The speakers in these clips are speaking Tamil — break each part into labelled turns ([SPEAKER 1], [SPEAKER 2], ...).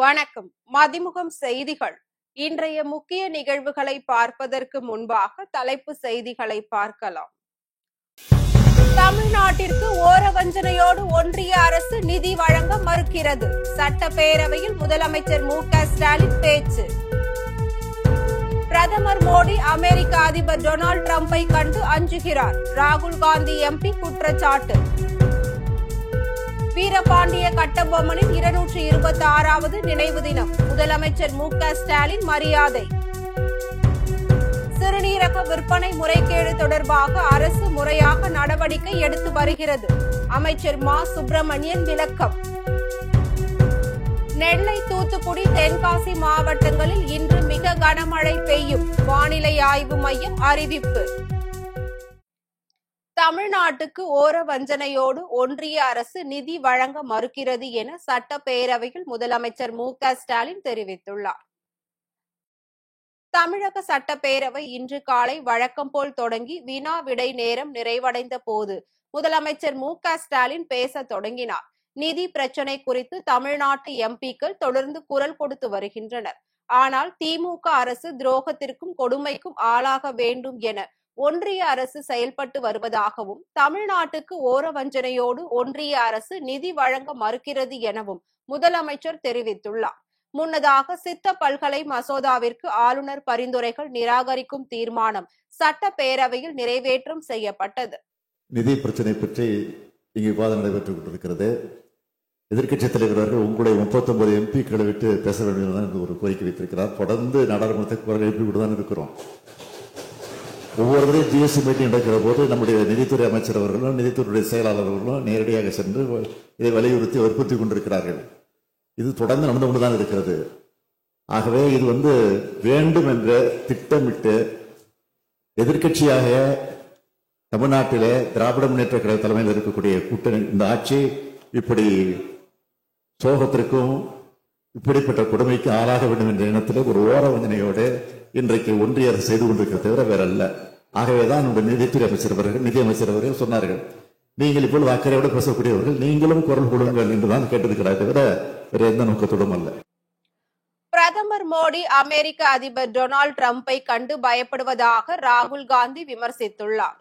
[SPEAKER 1] வணக்கம். மதிமுகம் செய்திகள். இன்றைய முக்கிய நிகழ்வுகளை பார்ப்பதற்கு முன்பாக தலைப்பு செய்திகளை பார்க்கலாம். தமிழ்நாட்டிற்கு ஓரவஞ்சனையோடு ஒன்றிய அரசு நிதி வழங்க மறுக்கிறது. சட்டப்பேரவையில் முதலமைச்சர் மு.க.ஸ்டாலின் பேச்சு. பிரதமர் மோடி அமெரிக்க அதிபர் டொனால்டு டிரம்பை கண்டு அஞ்சுகிறார். ராகுல் காந்தி எம்பி குற்றச்சாட்டு. வீரபாண்டிய கட்டபொம்மனின் 226வது நினைவு தினம். முதலமைச்சர் மு.க.ஸ்டாலின் மரியாதை. சிறுநீரக விற்பனை முறைகேடு தொடர்பாக அரசு முறையாக நடவடிக்கை எடுத்து வருகிறது. அமைச்சர் மா. சுப்பிரமணியன் விளக்கம். நெல்லை, தூத்துக்குடி, தென்காசி மாவட்டங்களில் இன்று மிக கனமழை பெய்யும். வானிலை ஆய்வு மையம் அறிவிப்பு. தமிழ்நாட்டுக்கு ஓரவஞ்சனையோடு ஒன்றிய அரசு நிதி வழங்க மறுக்கிறது என சட்டப்பேரவையில் முதலமைச்சர் மு.க.ஸ்டாலின் தெரிவித்துள்ளார். தமிழக சட்டப்பேரவை இன்று காலை வழக்கம் போல் தொடங்கி வினா விடை நேரம் நிறைவடைந்த போது முதலமைச்சர் மு.க.ஸ்டாலின் பேச தொடங்கினார். நிதி பிரச்சினை குறித்து தமிழ்நாட்டு எம்பிக்கள் தொடர்ந்து குரல் கொடுத்து வருகின்றனர். ஆனால் திமுக அரசு துரோகத்திற்கும் கொடுமைக்கும் ஆளாக வேண்டும் என ஒன்றிய அரசு செயல்பட்டு வருவதாகவும், தமிழ்நாட்டுக்கு ஓரவஞ்சனையோடு ஒன்றிய அரசு நிதி வழங்க மறுக்கிறது எனவும் முதலமைச்சர் தெரிவித்துள்ளார். முன்னதாக சித்த பல்கலை மசோதாவிற்கு ஆளுநர் பரிந்துரைகள் நிராகரிக்கும் தீர்மானம் சட்டப்பேரவையில் நிறைவேற்றம் செய்யப்பட்டது.
[SPEAKER 2] நிதி பிரச்சனை பற்றி இங்கு விவாதம் நடைபெற்றுக் கொண்டிருக்கிறது. எதிர்க்கட்சித் தலைவர்கள் உங்களுடைய 39 எம்பிக்களை விட்டு பேச வேண்டும் என்று ஒரு கோரிக்கை வைத்திருக்கிறார். தொடர்ந்து நாடாளுமன்றத்தை குரல் எழுப்பி கொண்டுதான் இருக்கிறோம். ஒவ்வொருவரையும் ஜிஎஸ்டி மீட்டிங் நடக்கிற போது நம்முடைய நிதித்துறை அமைச்சர் அவர்களும் நிதித்துறையுடைய செயலாளர்களும் நேரடியாக சென்று இதை வலியுறுத்தி வற்புறுத்தி கொண்டிருக்கிறார்கள். இது தொடர்ந்து நடந்து கொண்டுதான் இருக்கிறது. ஆகவே இது வேண்டும் என்ற திட்டமிட்டு எதிர்க்கட்சியாக தமிழ்நாட்டிலே திராவிட முன்னேற்ற கழக தலைமையில் இருக்கக்கூடிய கூட்டணி இந்த ஆட்சி இப்படி சோகத்திற்கும் இப்படிப்பட்ட கொடுமைக்கு ஆளாக வேண்டும் என்ற எண்ணத்தில் ஒரு ஓரவஞ்சனையோடு இன்றைக்கு ஒன்றிய அரசு செய்து கொண்டிருக்கிறது தவிர வேற அல்ல. ஆகவேதான் நம்முடைய நிதித்துறை அமைச்சர் அவர்கள் நிதி அமைச்சர் அவர்கள் சொன்னார்கள், நீங்கள் இப்பொழுது அக்கறையோடு பேசக்கூடியவர்கள் நீங்களும் குரல் கொடுங்கள் என்றுதான் கேட்டிருக்கிறார் தவிர வேற எந்த நோக்கத்தோடும் அல்ல.
[SPEAKER 1] பிரதமர் மோடி அமெரிக்க அதிபர் டொனால்டு டிரம்பை கண்டு பயப்படுவதாக ராகுல் காந்தி விமர்சித்துள்ளார்.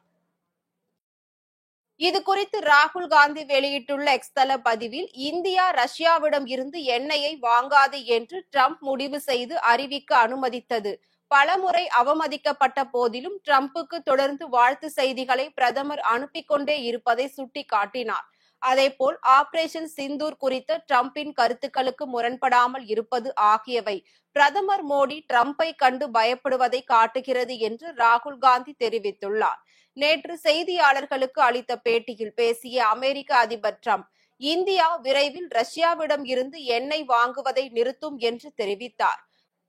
[SPEAKER 1] இது குறித்து ராகுல் காந்தி வெளியிட்டுள்ள எக்ஸ் தள பதிவில், இந்தியா ரஷ்யாவிடம் இருந்து எண்ணெயை வாங்காது என்று டிரம்ப் முடிவு செய்து அறிவிக்க அனுமதித்தது பலமுறை அவமதிக்கப்பட்ட போதிலும் டிரம்புக்கு தொடர்ந்து வாழ்த்து செய்திகளை பிரதமர் அனுப்பிக் கொண்டே இருப்பதை சுட்டிக்காட்டினார். அதேபோல் ஆபரேஷன் சிந்தூர் குறித்த டிரம்பின் கருத்துக்களுக்கு முரண்படாமல் இருப்பது ஆகியவை பிரதமர் மோடி டிரம்பை கண்டு பயப்படுவதை காட்டுகிறது என்று ராகுல் காந்தி தெரிவித்துள்ளார். நேற்று செய்தியாளர்களுக்கு அளித்த பேட்டியில் பேசிய அமெரிக்க அதிபர் டிரம்ப், இந்தியா விரைவில் ரஷ்யாவிடம் இருந்து எண்ணெய் வாங்குவதை நிறுத்தும் என்று தெரிவித்தார்.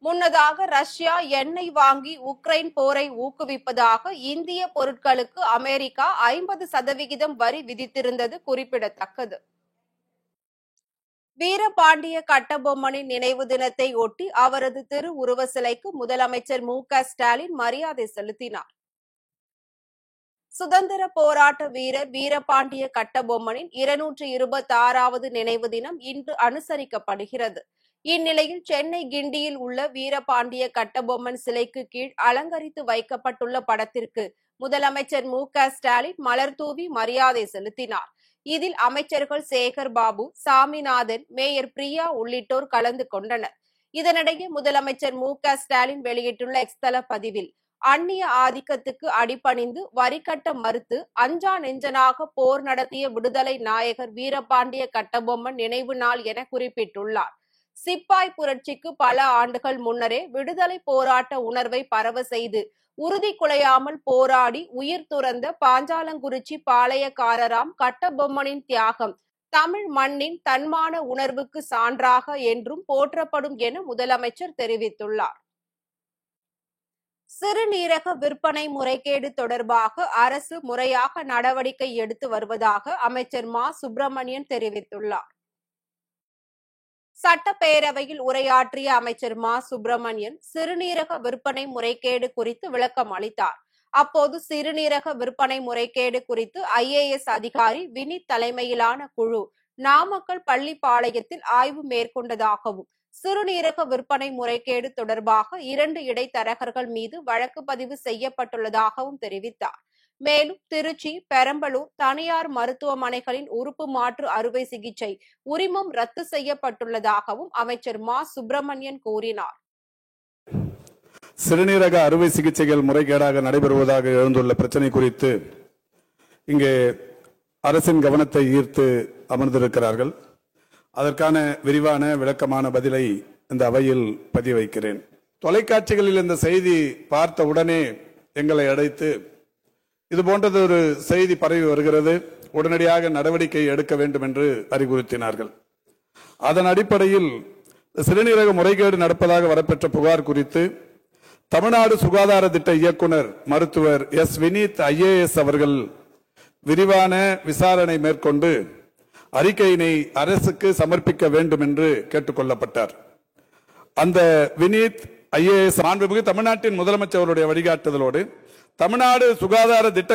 [SPEAKER 1] முன்னதாக ரஷ்யா எண்ணெய் வாங்கி உக்ரைன் போரை ஊக்குவிப்பதாக இந்திய பொருட்களுக்கு அமெரிக்கா 50% வரி விதித்திருந்தது குறிப்பிடத்தக்கது. வீரபாண்டிய கட்டபொம்மனின் நினைவு தினத்தை ஒட்டி அவரது திருவுருவ சிலைக்கு முதலமைச்சர் மு.க.ஸ்டாலின் மரியாதை செலுத்தினார். சுதந்திர போராட்ட வீரர் வீரபாண்டிய கட்டபொம்மனின் 226வது நினைவு தினம் இன்று அனுசரிக்கப்படுகிறது. இந்நிலையில் சென்னை கிண்டியில் உள்ள வீரபாண்டிய கட்டபொம்மன் சிலைக்கு கீழ் அலங்கரித்து வைக்கப்பட்டுள்ள படத்திற்கு முதலமைச்சர் மு.க.ஸ்டாலின் மலர் தூவி மரியாதை செலுத்தினார். இதில் அமைச்சர்கள் சேகர் பாபு, சாமிநாதன், மேயர் பிரியா உள்ளிட்டோர் கலந்து கொண்டனர். இதனிடையே முதலமைச்சர் மு.க.ஸ்டாலின் வெளியிட்டுள்ள எக்ஸ் தள பதிவில், அந்நிய ஆதிக்கத்துக்கு அடிபணிந்து வரி கட்ட மறுத்து அஞ்சா நெஞ்சனாக போர் நடத்திய விடுதலை நாயகர் வீரபாண்டிய கட்டபொம்மன் நினைவு நாள் என குறிப்பிட்டுள்ளார். சிப்பாய் புரட்சிக்கு பல ஆண்டுகள் முன்னரே விடுதலை போராட்ட உணர்வை பரவ செய்து உறுதி குலையாமல் போராடி உயிர் துறந்த பாஞ்சாலங்குறிச்சி பாளையக்காரராம் கட்டபொம்மனின் தியாகம் தமிழ் மண்ணின் தன்மான உணர்வுக்கு சான்றாக என்றும் போற்றப்படும் என முதலமைச்சர் தெரிவித்துள்ளார். சிறுநீரக விற்பனை முறைகேடு தொடர்பாக அரசு முறையாக நடவடிக்கை எடுத்து வருவதாக அமைச்சர் மா. சுப்பிரமணியன் தெரிவித்துள்ளார். சட்டப்பேரவையில் உரையாற்றிய அமைச்சர் மா. சுப்பிரமணியன் சிறுநீரக விற்பனை முறைகேடு குறித்து விளக்கம் அளித்தார். அப்போது சிறுநீரக விற்பனை முறைகேடு குறித்து IAS அதிகாரி வினித் தலைமையிலான குழு நாமக்கல் பள்ளிப்பாளையத்தில் ஆய்வு மேற்கொண்டதாகவும், சிறுநீரக விற்பனை முறைகேடு தொடர்பாக 2 இடைத்தரகர்கள் மீது வழக்கு பதிவு செய்யப்பட்டுள்ளதாகவும் தெரிவித்தார். மேலும் திருச்சி, பெரம்பலூர் தனியார் மருத்துவமனைகளின் உறுப்பு மாற்று அறுவை சிகிச்சை உரிமம் ரத்து செய்யப்பட்டுள்ளதாகவும் அமைச்சர் மா. சுப்பிரமணியன் கூறினார்.
[SPEAKER 3] சிறுநீரக அறுவை சிகிச்சைகள் முறைகேடாக நடைபெறுவதாக எழுந்துள்ள பிரச்சனை குறித்து இங்கே அரசின் கவனத்தை ஈர்த்து அமர்ந்திருக்கிறார்கள். அதற்கான விரிவான விளக்கமான பதிலை இந்த அவையில் பதிவு வைக்கிறேன். தொலைக்காட்சிகளில் இந்த செய்தி பார்த்த உடனே எங்களை அழைத்து இது போன்றது ஒரு செய்தி பரவி வருகிறது, உடனடியாக நடவடிக்கை எடுக்க வேண்டும் என்று அறிவுறுத்தினார்கள். அதன் அடிப்படையில் சிறுநீரக முறைகேடு நடப்பதாக வரப்பெற்ற புகார் குறித்து தமிழ்நாடு சுகாதார திட்ட இயக்குனர் மருத்துவர் எஸ். வினீத் IAS அவர்கள் விரிவான விசாரணை மேற்கொண்டு அறிக்கையினை அரசுக்கு சமர்ப்பிக்க வேண்டும் என்று கேட்டுக்கொள்ளப்பட்டார். அந்த வினீத் IAS மாண்புமிகு தமிழ்நாட்டின் முதலமைச்சருடைய வழிகாட்டுதலோடு தமிழ்நாடு சுகாதார திட்ட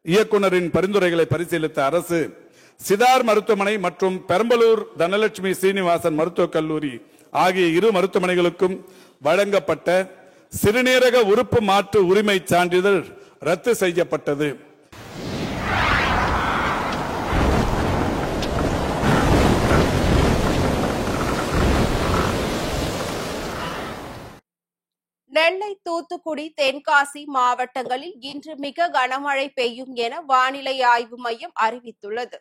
[SPEAKER 3] இயக்குனரின் பரிந்துரைகளை பரிசீலித்த அரசு சிதார் மருத்துவமனை மற்றும் பெரம்பலூர் தனலட்சுமி சீனிவாசன் மருத்துவக் கல்லூரி ஆகிய 2 மருத்துவமனைகளுக்கும் வழங்கப்பட்ட சிறுநீரக உறுப்பு மாற்று உரிமை சான்றிதழ் ரத்து செய்யப்பட்டது.
[SPEAKER 1] நெல்லை, தூத்துக்குடி, தென்காசி மாவட்டங்களில் இன்று மிக கனமழை பெய்யும் என வானிலை ஆய்வு மையம் அறிவித்துள்ளது.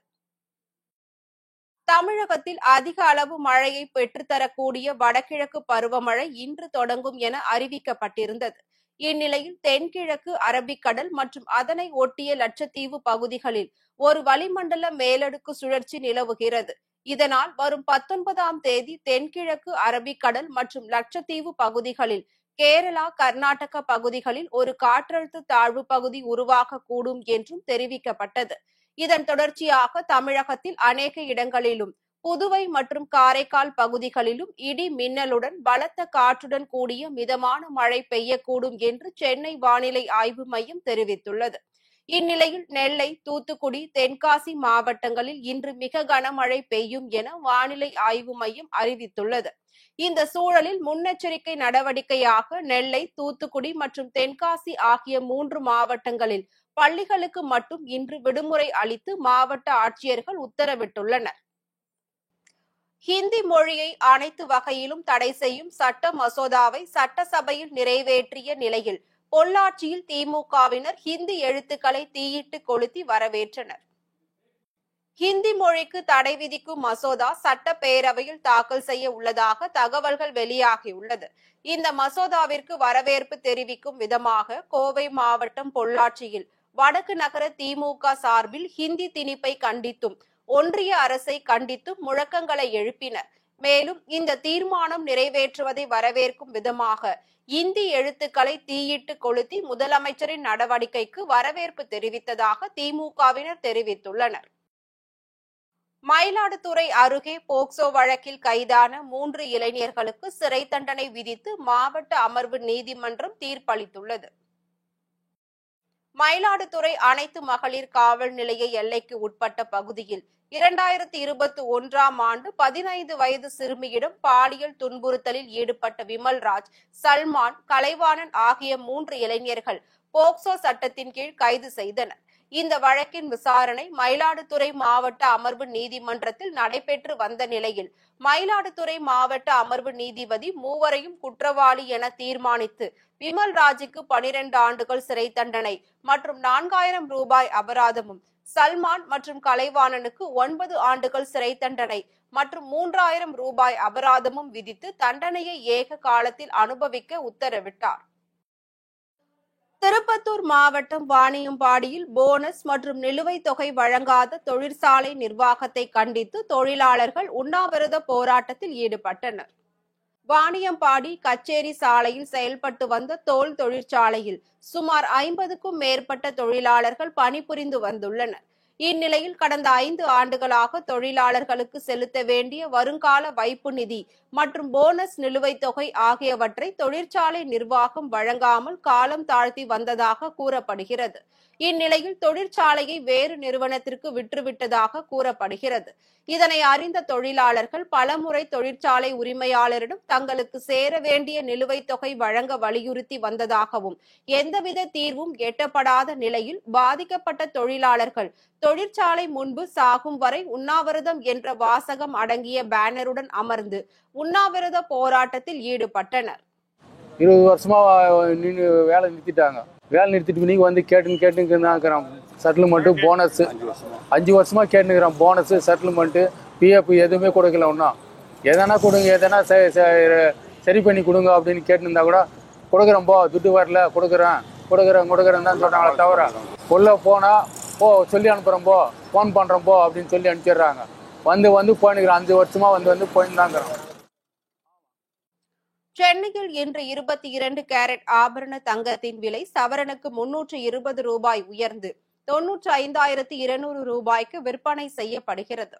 [SPEAKER 1] தமிழகத்தில் அதிக அளவு மழையை பெற்றுத்தரக்கூடிய வடகிழக்கு பருவமழை இன்று தொடங்கும் என அறிவிக்கப்பட்டிருந்தது. இந்நிலையில் தென்கிழக்கு அரபிக்கடல் மற்றும் அதனை ஒட்டிய லட்சத்தீவு பகுதிகளில் ஒரு வளிமண்டல மேலடுக்கு சுழற்சி நிலவுகிறது. இதனால் வரும் 19ஆம் தேதி தென்கிழக்கு அரபிக்கடல் மற்றும் லட்சத்தீவு பகுதிகளில், கேரளா, கர்நாடக பகுதிகளில் ஒரு காற்றழுத்த தாழ்வு பகுதி உருவாகக்கூடும் என்றும் தெரிவிக்கப்பட்டது. இதன் தொடர்ச்சியாக தமிழகத்தில் அநேக இடங்களிலும், புதுவை மற்றும் காரைக்கால் பகுதிகளிலும் இடி மின்னலுடன் பலத்த காற்றுடன் கூடிய மிதமான மழை பெய்யக்கூடும் என்று சென்னை வானிலை ஆய்வு மையம் தெரிவித்துள்ளது. இந்நிலையில் நெல்லை, தூத்துக்குடி, தென்காசி மாவட்டங்களில் இன்று மிக கனமழை பெய்யும் என வானிலை ஆய்வு மையம் அறிவித்துள்ளது. இந்த சூழலில் முன்னெச்சரிக்கை நடவடிக்கையாக நெல்லை, தூத்துக்குடி மற்றும் தென்காசி ஆகிய 3 மாவட்டங்களில் பள்ளிகளுக்கு மட்டும் இன்று விடுமுறை அளித்து மாவட்ட ஆட்சியர்கள் உத்தரவிட்டுள்ளனர். ஹிந்தி மொழியை அனைத்து வகையிலும் தடை செய்யும் சட்ட மசோதாவை சட்டசபையில் நிறைவேற்றிய நிலையில் பொள்ளாச்சியில் திமுகவினர் ஹிந்தி எழுத்துக்களை தீயிட்டு கொளுத்தி வரவேற்றனர். ஹிந்தி மொழிக்கு தடை விதிக்கும் மசோதா சட்டப்பேரவையில் தாக்கல் செய்ய உள்ளதாக தகவல்கள் வெளியாகியுள்ளது. இந்த மசோதாவிற்கு வரவேற்பு தெரிவிக்கும் விதமாக கோவை மாவட்டம் பொள்ளாச்சியில் வடக்கு நகர திமுக சார்பில் ஹிந்தி திணிப்பை கண்டித்தும் ஒன்றிய அரசை கண்டித்தும் முழக்கங்களை எழுப்பினர். மேலும் இந்த தீர்மானம் நிறைவேற்றுவதை வரவேற்கும் விதமாக இந்தி எழுத்துக்களை தீயிட்டு கொளுத்தி முதலமைச்சரின் நடவடிக்கைக்கு வரவேற்பு தெரிவித்ததாக திமுகவினர் தெரிவித்துள்ளனர். மயிலாடுதுறை அருகே போக்சோ வழக்கில் கைதான 3 இளைஞர்களுக்கு சிறை தண்டனை விதித்து மாவட்ட அமர்வு நீதிமன்றம் தீர்ப்பளித்துள்ளது. மயிலாடுதுறை அனைத்து மகளிர் காவல் நிலைய எல்லைக்கு உட்பட்ட பகுதியில் 2021ஆம் ஆண்டு 15 வயது சிறுமியிடம் பாலியல் துன்புறுத்தலில் ஈடுபட்ட விமல்ராஜ், சல்மான், கலைவாணன் ஆகிய 3 இளைஞர்கள் போக்சோ சட்டத்தின் கீழ் கைது செய்தனர். இந்த வழக்கின் விசாரணை மயிலாடுதுறை மாவட்ட அமர்வு நீதிமன்றத்தில் நடைபெற்று வந்த நிலையில் மயிலாடுதுறை மாவட்ட அமர்வு நீதிபதி மூவரையும் குற்றவாளி என தீர்மானித்து விமல்ராஜுக்கு 12 ஆண்டுகள் சிறை தண்டனை மற்றும் 4000 ரூபாய் அபராதமும், சல்மான் மற்றும் கலைவாணனுக்கு 9 ஆண்டுகள் சிறை தண்டனை மற்றும் 3000 ரூபாய் அபராதமும் விதித்து தண்டனையை ஏக காலத்தில் அனுபவிக்க உத்தரவிட்டார். திருப்பத்தூர் மாவட்டம் வாணியம்பாடியில் போனஸ் மற்றும் நிலுவைத் தொகை வழங்காத தொழிற்சாலை நிர்வாகத்தை கண்டித்து தொழிலாளர்கள் உண்ணாவிரத போராட்டத்தில் ஈடுபட்டனர். வாணியம்பாடி கச்சேரி சாலையில் செயல்பட்டு வந்த தோல் தொழிற்சாலையில் சுமார் 50க்கும் மேற்பட்ட தொழிலாளர்கள் பணிபுரிந்து வந்துள்ளனர். இந்நிலையில் கடந்த 5 ஆண்டுகளாக தொழிலாளர்களுக்கு செலுத்த வேண்டிய வருங்கால வைப்பு நிதி மற்றும் போனஸ் நிலுவைத் தொகை ஆகியவற்றை தொழிற்சாலை நிர்வாகம் வழங்காமல் காலம் தாழ்த்தி வந்ததாக கூறப்படுகிறது. இந்நிலையில் தொழிற்சாலையை வேறு நிறுவனத்திற்கு விற்றுவிட்டதாக கூறப்படுகிறது. இதனை அறிந்த தொழிலாளர்கள் பலமுறை தொழிற்சாலை உரிமையாளரிடம் தங்களுக்கு சேர வேண்டிய நிலுவைத் தொகை வழங்க வலியுறுத்தி வந்ததாகவும் எந்தவித தீர்வும் எட்டப்படாத நிலையில் பாதிக்கப்பட்ட தொழிலாளர்கள் தொழிற்சாலை முன்பு சாகும் வரை உண்ணாவிரதம் என்ற வாசகம் அடங்கிய பேனருடன் அமர்ந்து உண்ணாவிரத போராட்டத்தில் ஈடுபட்டனர்.
[SPEAKER 4] 20 வருஷமா வேலை நிறுத்திட்டாங்க. வேலை நிறுத்திட்டு நீங்க வந்து கேட்டுக்கிறோம். செட்டில்மெண்ட்டு போனஸ் 5 வருஷமா கேட்டுக்கிறோம். போனஸ் செட்டில்மெண்ட்டு பிஎஃப் எதுவுமே கொடுக்கல. ஒன்றும் எதனா கொடுங்க, எதனா சரி பண்ணி கொடுங்க அப்படின்னு கேட்டுருந்தா கூட கொடுக்குறேன் போ, துட்டு வரல கொடுக்குறேன் தான் சொல்றாங்களே தவிர உள்ள போனா சொல்லி அனுப்புறோம் ஃபோன் பண்றோம் அப்படின்னு சொல்லி அனுப்பிச்சிடுறாங்க. வந்து போயினுக்கிறோம். 5 வருஷமா வந்து போயிருந்தாங்கிறோம்.
[SPEAKER 1] சென்னையில் இன்று 22 கேரட் ஆபரண தங்கத்தின் விலை சவரனுக்கு 320 ரூபாய் உயர்ந்து 95,200 ரூபாய்க்கு விற்பனை செய்யப்படுகிறது.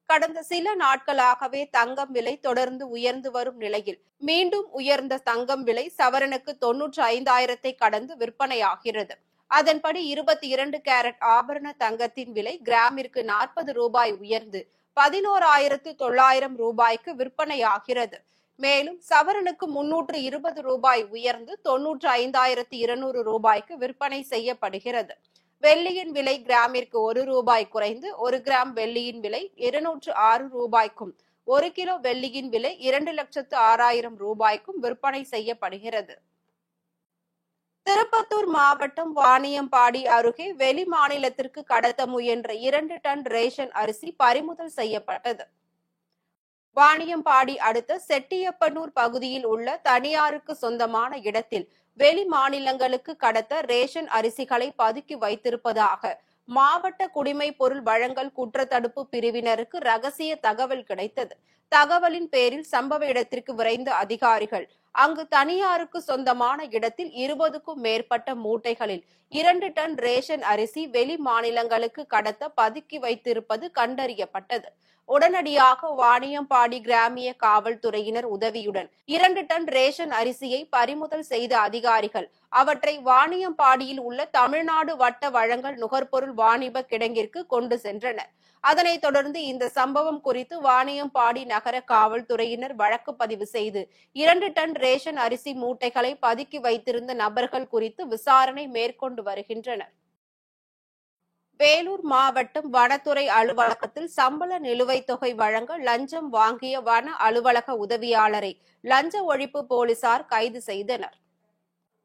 [SPEAKER 1] கடந்த சில நாட்களாகவே தங்கம் விலை தொடர்ந்து உயர்ந்து வரும் நிலையில் மீண்டும் உயர்ந்த தங்கம் விலை சவரனுக்கு 95,000 கடந்து விற்பனையாகிறது. அதன்படி 22 கேரட் ஆபரண தங்கத்தின் விலை கிராமிற்கு 40 ரூபாய் உயர்ந்து 11,900 ரூபாய்க்கு விற்பனையாகிறது. மேலும் சவரனுக்கு 320 ரூபாய் உயர்ந்து 95,200 ரூபாய்க்கு விற்பனை செய்யப்படுகிறது. வெள்ளியின் விலை கிராமிற்கு 1 ரூபாய் குறைந்து 1 கிராம் வெள்ளியின் விலை 206 ரூபாய்க்கும் 1 கிலோ வெள்ளியின் விலை 2,06,000 ரூபாய்க்கும் விற்பனை செய்யப்படுகிறது. திருப்பத்தூர் மாவட்டம் வாணியம்பாடி அருகே வெளி மாநிலத்திற்கு கடத்த முயன்ற 2 டன் ரேஷன் அரிசி பறிமுதல் செய்யப்பட்டது. வாணியம்பாடி அடுத்த செட்டியப்பனூர் பகுதியில் உள்ள தனியாருக்கு சொந்தமான இடத்தில் வெளி மாநிலங்களுக்கு கடத்த ரேஷன் அரிசிகளை பதுக்கி வைத்திருப்பதாக மாவட்ட குடிமை பொருள் வழங்கல் குற்றத்தடுப்பு பிரிவினருக்கு ரகசிய தகவல் கிடைத்தது. தகவலின் பேரில் சம்பவ இடத்திற்கு விரைந்த அதிகாரிகள் அங்கு தனியாருக்கு சொந்தமான இடத்தில் 20க்கும் மேற்பட்ட மூட்டைகளில் 2 டன் ரேஷன் அரிசி வெளி மாநிலங்களுக்கு கடத்த பதுக்கி வைத்திருப்பது கண்டறியப்பட்டது. உடனடியாக வாணியம்பாடி கிராமிய காவல்துறையினர் உதவியுடன் 2 டன் ரேஷன் அரிசியை பறிமுதல் செய்த அதிகாரிகள் அவற்றை வாணியம்பாடியில் உள்ள தமிழ்நாடு வட்ட வழங்கல் நுகர்பொருள் வாணிப கிடங்கிற்கு கொண்டு சென்றனர். அதனைத் தொடர்ந்து இந்த சம்பவம் குறித்து வாணியம்பாடி நகர காவல்துறையினர் வழக்கு பதிவு செய்து 2 டன் ரேஷன் அரிசி மூட்டைகளை பதுக்கி வைத்திருந்த நபர்கள் குறித்து விசாரணை மேற்கொண்டு வருகின்றனர். வேலூர் மாவட்டம் வனத்துறை அலுவலகத்தில் சம்பள நிலுவைத் தொகை வழங்க லஞ்சம் வாங்கிய வன அலுவலக உதவியாளரை லஞ்ச ஒழிப்பு போலீசார் கைது செய்தனர்.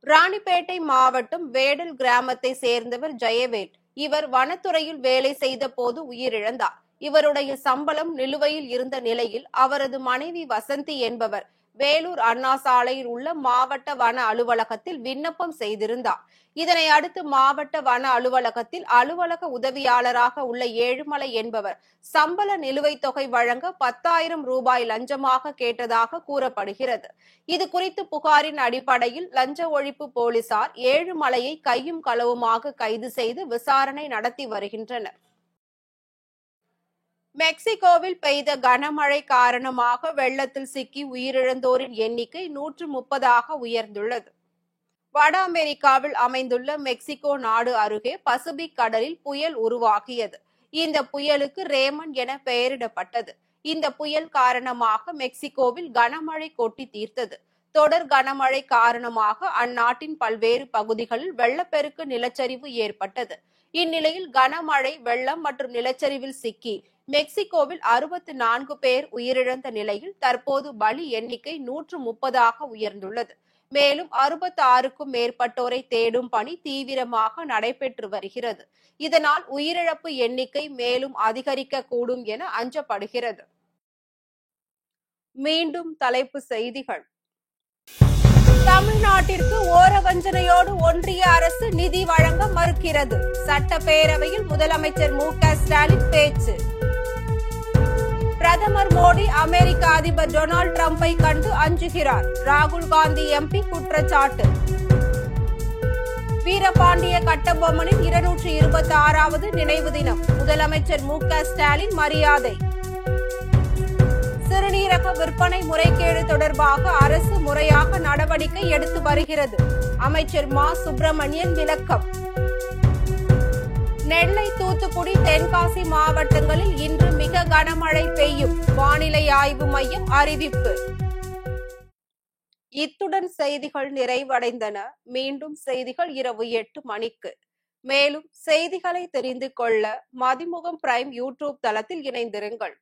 [SPEAKER 1] ராணிப்பேட்டை மாவட்டம் வேடல் கிராமத்தை சேர்ந்தவர் ஜெயவேல். இவர் வனத்துறையில் வேலை செய்த போது உயிரிழந்தார். இவருடைய சம்பளம் நிலுவையில் இருந்த நிலையில் அவரது மனைவி வசந்தி என்பவர் வேலூர் அண்ணா சாலையில் உள்ள மாவட்ட வன அலுவலகத்தில் விண்ணப்பம் செய்திருந்தார். இதனை அடுத்து மாவட்ட வன அலுவலகத்தில் அலுவலக உதவியாளராக உள்ள ஏழுமலை என்பவர் சம்பள நிலுவைத் தொகை வழங்க 10,000 ரூபாய் லஞ்சமாக கேட்டதாக கூறப்படுகிறது. இது குறித்து புகாரின் அடிப்படையில் லஞ்ச ஒழிப்பு போலீசார் ஏழுமலையை கையும் களவுமாக கைது செய்து விசாரணை நடத்தி வருகின்றனர். மெக்சிகோவில் பெய்த கனமழை காரணமாக வெள்ளத்தில் சிக்கி உயிரிழந்தோரின் எண்ணிக்கை 130 உயர்ந்துள்ளது. வட அமெரிக்காவில் அமைந்துள்ள மெக்சிகோ நாடு அருகே பசிபிக் கடலில் புயல் உருவாகியது. இந்த புயலுக்கு ரேமன் என பெயரிடப்பட்டது. இந்த புயல் காரணமாக மெக்சிகோவில் கனமழை கொட்டி தீர்த்தது. தொடர் கனமழை காரணமாக அந்நாட்டின் பல்வேறு பகுதிகளில் வெள்ளப்பெருக்கு நிலச்சரிவு ஏற்பட்டது. இந்நிலையில் கனமழை, வெள்ளம் மற்றும் நிலச்சரிவில் சிக்கி மெக்சிகோவில் 64 பேர் உயிரிழந்த நிலையில் தற்போது பலி எண்ணிக்கை 130 உயர்ந்துள்ளது. மேலும் 66க்கும் மேற்பட்டோரை தேடும் பணி தீவிரமாக நடைபெற்று வருகிறது. இதனால் உயிரிழப்பு எண்ணிக்கை மேலும் அதிகரிக்கக்கூடும் என அஞ்சப்படுகிறது. மீண்டும் தலைப்புச் செய்திகள். தமிழ்நாட்டிற்கு ஓரவஞ்சனையோடு ஒன்றிய அரசு நிதி வழங்க மறுக்கிறது. சட்டப்பேரவையில் முதலமைச்சர் மு.க. ஸ்டாலின் பேச்சு. பிரதமர் மோடி அமெரிக்க அதிபர் டொனால்டு டிரம்பை கண்டு அஞ்சுகிறார். ராகுல் காந்தி எம்பி குற்றச்சாட்டு. வீரபாண்டிய கட்டபொம்மனின் 226வது நினைவு தினம் முதலமைச்சர் மு.க. ஸ்டாலின் மரியாதை. சிறுநீரக விற்பனை முறைகேடு தொடர்பாக அரசு முறையாக நடவடிக்கை எடுத்து வருகிறது. அமைச்சர் மா. சுப்பிரமணியன் விளக்கம். நெல்லை, தூத்துக்குடி, தென்காசி மாவட்டங்களில் இன்று மிக கனமழை பெய்யும். வானிலை ஆய்வு மையம் அறிவிப்பு. இத்துடன் செய்திகள் நிறைவடைந்தன. மீண்டும் செய்திகள் இரவு 8 மணிக்கு. மேலும் செய்திகளை தெரிந்து கொள்ள மதிமுகம் பிரைம் யூடியூப் தளத்தில் இணைந்திருங்கள்.